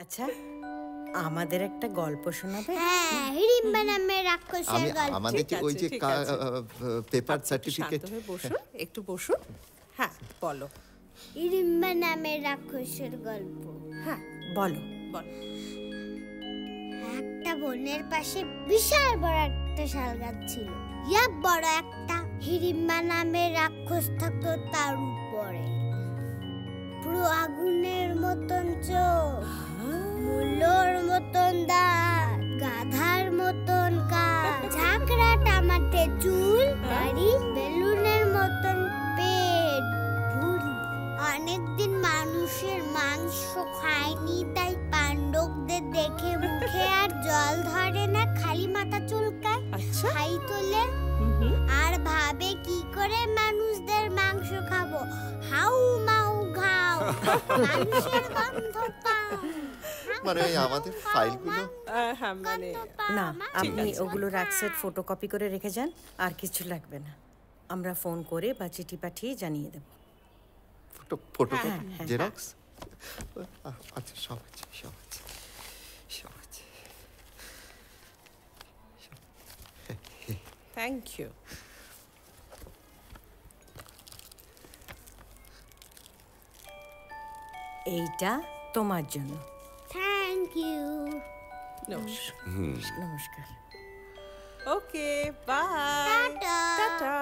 আচ্ছা, আমাদের একটা গল্প শোনাবে? হ্যাঁ, হিড়িম্বা নামের রাক্ষসের গল্প। আমাদের যে ওই যে পেপার শান্ত সার্টিফিকেট। হয়ে বসুন, একটু বসুন। হ্যাঁ, বলো। হিড়িম্বা নামের রাক্ষসের গল্প। হ্যাঁ, বলো বলো। একটা বনের পাশে বিশাল বড় একটা শাল গাছ ছিল। ইয়া বড় একটা হিড়িম্বা নামের রাক্ষস থাকতো তার উপরে। পুরো আগুনের মতন চোখ, মুলোর মতন দাঁত, গাধার মতন কান, ঝাঁকড়া টামাটে চুল, দাড়ি, বেলুনের মতন পেট, ভুঁড়ি। অনেকদিন মানুষের মাংস খায়নি, তাই পাণ্ডবদের দেখে মুখে আর জল ধরে না, খালি মাথা চুলকায়, ছাই তোলে আর ভাবে কি করে মানুষদের মাংস খাবো। হাউ মাউ ঘাউ, মানুষের গন্ধ পাও। মানে আমাদের ফাইলগুলো হ্যাঁ, মানে না, আপনি ওগুলো রাখসেট ফটোকপি করে রেখে যান, আর কিছু লাগবে না। আমরা ফোন করে বা চিঠি পাঠিয়ে জানিয়ে দেব। Photocopy xerox? আচ্ছা, সব আছে, সব আছে, সব আছে। Thank you. এইটা তোমার জন্য। Thank you. নমস্কার। Okay, bye. টাটা। টাটা।